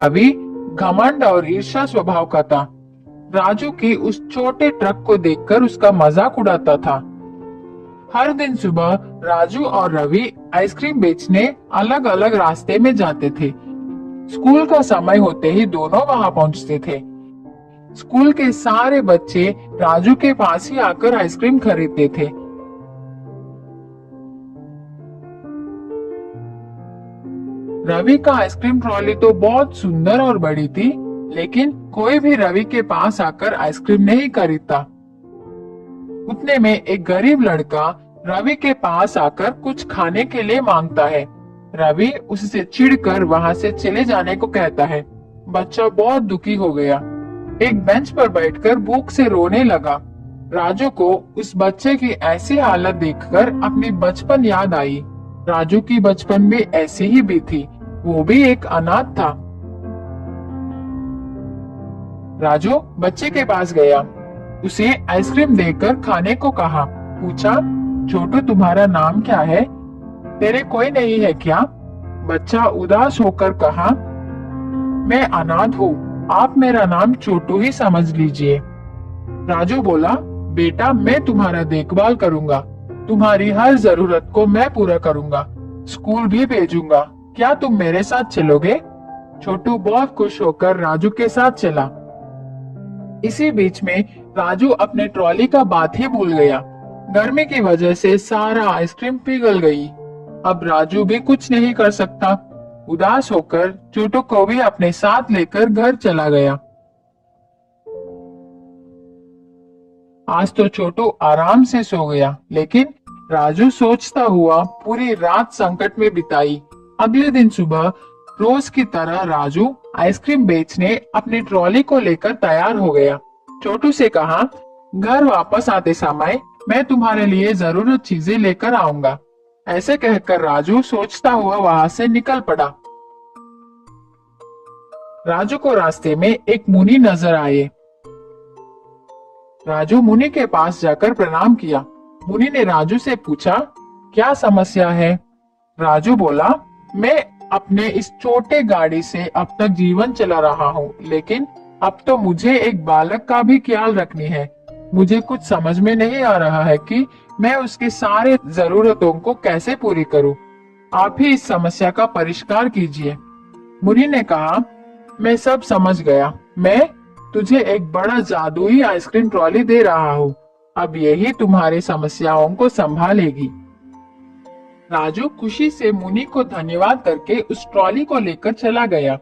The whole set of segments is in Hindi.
रवि घमंड और ईर्ष्या स्वभाव का था। राजू की उस छोटे ट्रक को देखकर उसका मजाक उड़ाता था। हर दिन सुबह राजू और रवि आइसक्रीम बेचने अलग अलग रास्ते में जाते थे। स्कूल का समय होते ही दोनों वहां पहुंचते थे। स्कूल के सारे बच्चे राजू के पास ही आकर आइसक्रीम खरीदते थे। रवि का आइसक्रीम ट्रॉली तो बहुत सुंदर और बड़ी थी, लेकिन कोई भी रवि के पास आकर आइसक्रीम नहीं खरीदता। उतने में एक गरीब लड़का रवि के पास आकर कुछ खाने के लिए मांगता है। रवि उससे चिढ़कर वहां से चले जाने को कहता है। बच्चा बहुत दुखी हो गया। एक बेंच पर बैठकर भूख से रोने लगा। राजू को उस बच्चे की ऐसी हालत देखकर अपनी बचपन याद आई। राजू की बचपन भी ऐसी ही भी थी। वो भी एक अनाथ था। राजू बच्चे के पास गया। उसे आइसक्रीम देकर खाने को कहा। पूछा, छोटू तुम्हारा नाम क्या है? तेरे कोई नहीं है क्या? बच्चा उदास होकर कहा, मैं अनाथ हूँ, आप मेरा नाम छोटू ही समझ लीजिए। राजू बोला, बेटा मैं तुम्हारा देखभाल करूंगा, तुम्हारी हर जरूरत को मैं पूरा करूंगा, स्कूल भी भेजूंगा, क्या तुम मेरे साथ चलोगे? छोटू बहुत खुश होकर राजू के साथ चला। इसी बीच में राजू अपने ट्रॉली का बात ही भूल गया। गर्मी की वजह से सारा आइसक्रीम पिघल गई। अब राजू भी कुछ नहीं कर सकता। उदास होकर छोटू को भी अपने साथ लेकर घर चला गया। आज तो छोटू आराम से सो गया, लेकिन राजू सोचता हुआ पूरी रात संकट में बिताई। अगले दिन सुबह रोज की तरह राजू आइसक्रीम बेचने अपनी ट्रॉली को लेकर तैयार हो गया। छोटू से कहा, घर वापस आते समय मैं तुम्हारे लिए जरूरत चीजें लेकर आऊंगा। ऐसे कहकर राजू सोचता हुआ वहां से निकल पड़ा। राजू को रास्ते में एक मुनि नजर आए। राजू मुनि के पास जाकर प्रणाम किया। मुनि ने राजू से पूछा, क्या समस्या है? राजू बोला, मैं अपने इस छोटे गाड़ी से अब तक जीवन चला रहा हूँ, लेकिन अब तो मुझे एक बालक का भी ख्याल रखनी है। मुझे कुछ समझ में नहीं आ रहा है कि मैं उसके सारे जरूरतों को कैसे पूरी करूं। आप ही इस समस्या का परिष्कार कीजिए। मुनि ने कहा, मैं सब समझ गया। मैं तुझे एक बड़ा जादुई आइसक्रीम ट्रॉली दे रहा हूँ। अब यही तुम्हारी समस्याओं को संभालेगी। राजू खुशी से मुनि को धन्यवाद करके उस ट्रॉली को लेकर चला गया।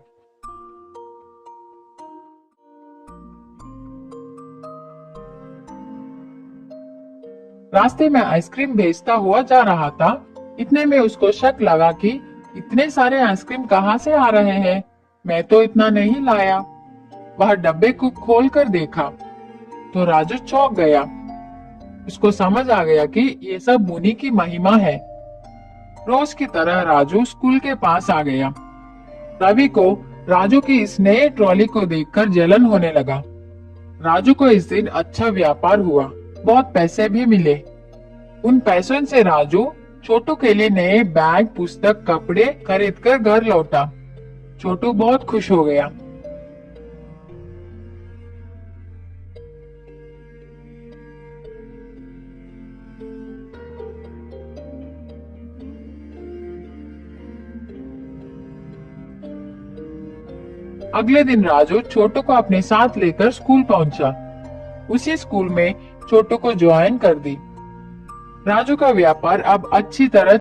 रास्ते में आइसक्रीम बेचता हुआ जा रहा था। इतने में उसको शक लगा कि इतने सारे आइसक्रीम कहाँ से आ रहे हैं? मैं तो इतना नहीं लाया। वह डब्बे को खोलकर देखा तो राजू चौंक गया। उसको समझ आ गया कि ये सब मुनि की महिमा है। रोज की तरह राजू स्कूल के पास आ गया। रवि को राजू की इस नए ट्रॉली को देखकर जलन होने लगा। राजू को इस दिन अच्छा व्यापार हुआ, बहुत पैसे भी मिले। उन पैसों से राजू छोटू के लिए नए बैग, पुस्तक, कपड़े खरीदकर घर लौटा। छोटू बहुत खुश हो गया। अगले दिन राजू छोटू को अपने साथ लेकर स्कूल पहुंचा। उसी स्कूल में छोटू को ज्वाइन कर दी। राजू का व्यापार अब अच्छी तरह